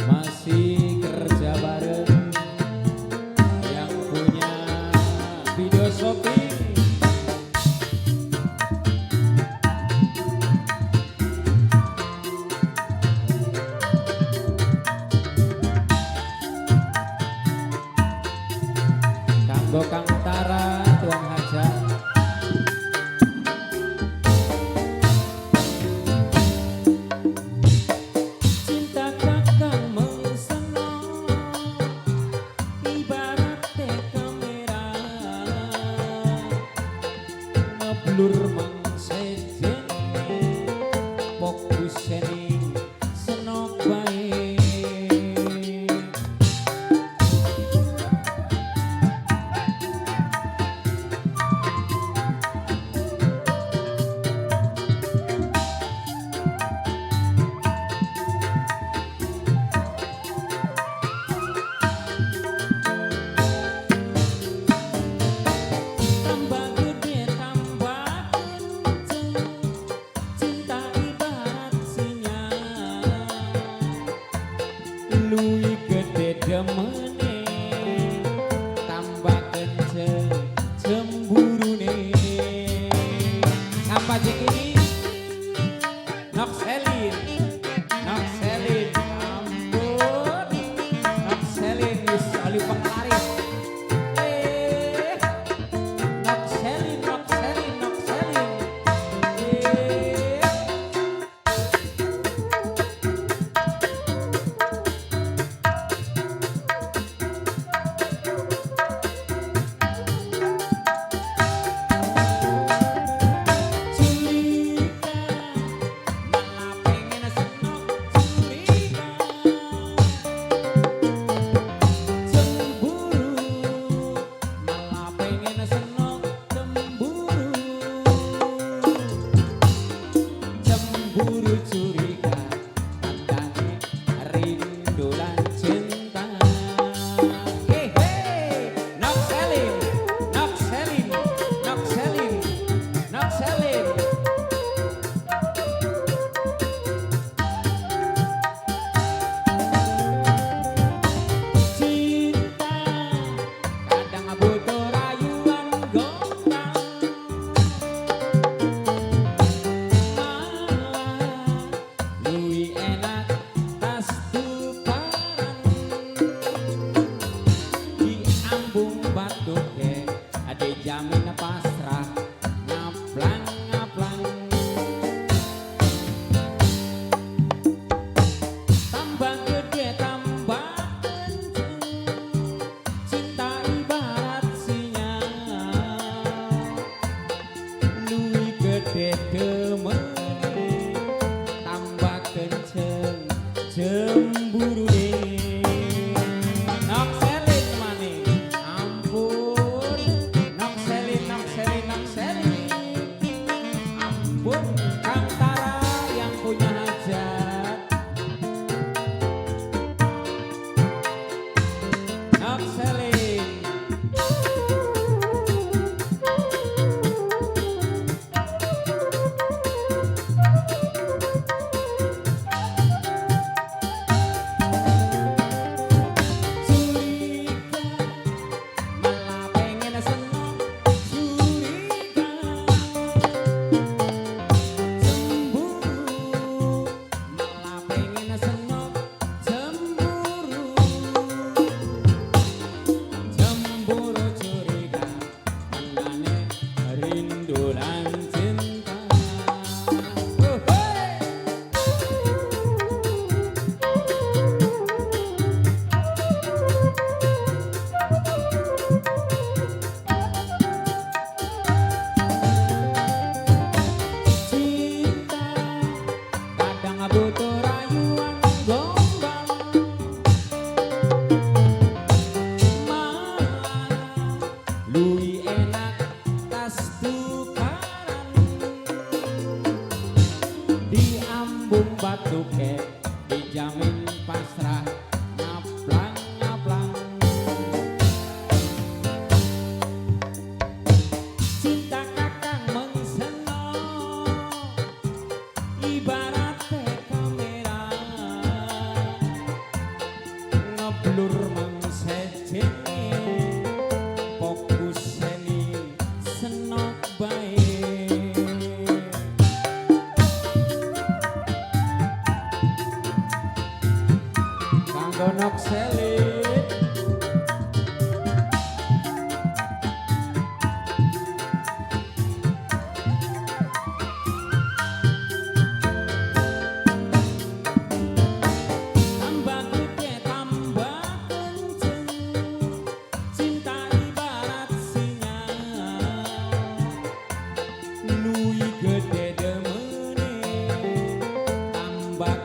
Masih kerja bareng yang punya video shopping. Kanggo Kang Tara, Tuang Hajat. Cinta kakang meseno ibarat kamera ngeblur mangsejene fokus ning senok bae. Tambah gede tambah kenceng, cinta ibarat sinyal, luwih gede demene, tambah kenceng cemburune. Sampai ini Nok Selin, Nok Selin, ampun, Nok Selin wis ali penglaris. Nok Selin, Nok Selin, Nok Selin. Curiga, malah pengen senok. Curiga, cemburu, malah pengen senok. Cemburu, cemburu curiga, tandane rindu lan cinta. Nok Selin, Nok Selin, Nok Selin, Nok Selin. Cinta kadang butuh rayuan gombal, malah luwih enak tas tukaran diambung batuke ade jamin pasrah ngaplang ngaplang. Tambah gede tambah kenceng, cinta ibarat sinyal, luwih gede demene, tambah kenceng cemburune. Nok Selin maning, ampun, Nok Selin, Nok Selin, Nok Selin, ampun, Kang Tara yang punya hajat. Nok Selin. Curiga, malah pengen senok. Curiga, cemburu, malah pengen senok. Cemburu, cemburu curiga, tandane rindu lan cinta. Cinta kadang butuh rayuan gombal, malah luwih enak tas tukaran diambung batuke dijamin pasrah ngaplang ngaplang. ibarat kamera ngeblur mangsejene fokus seni senok bae kanggo nok selit tambah gede tambah kenceng cinta ibarat sinyal luwih gede demene tambah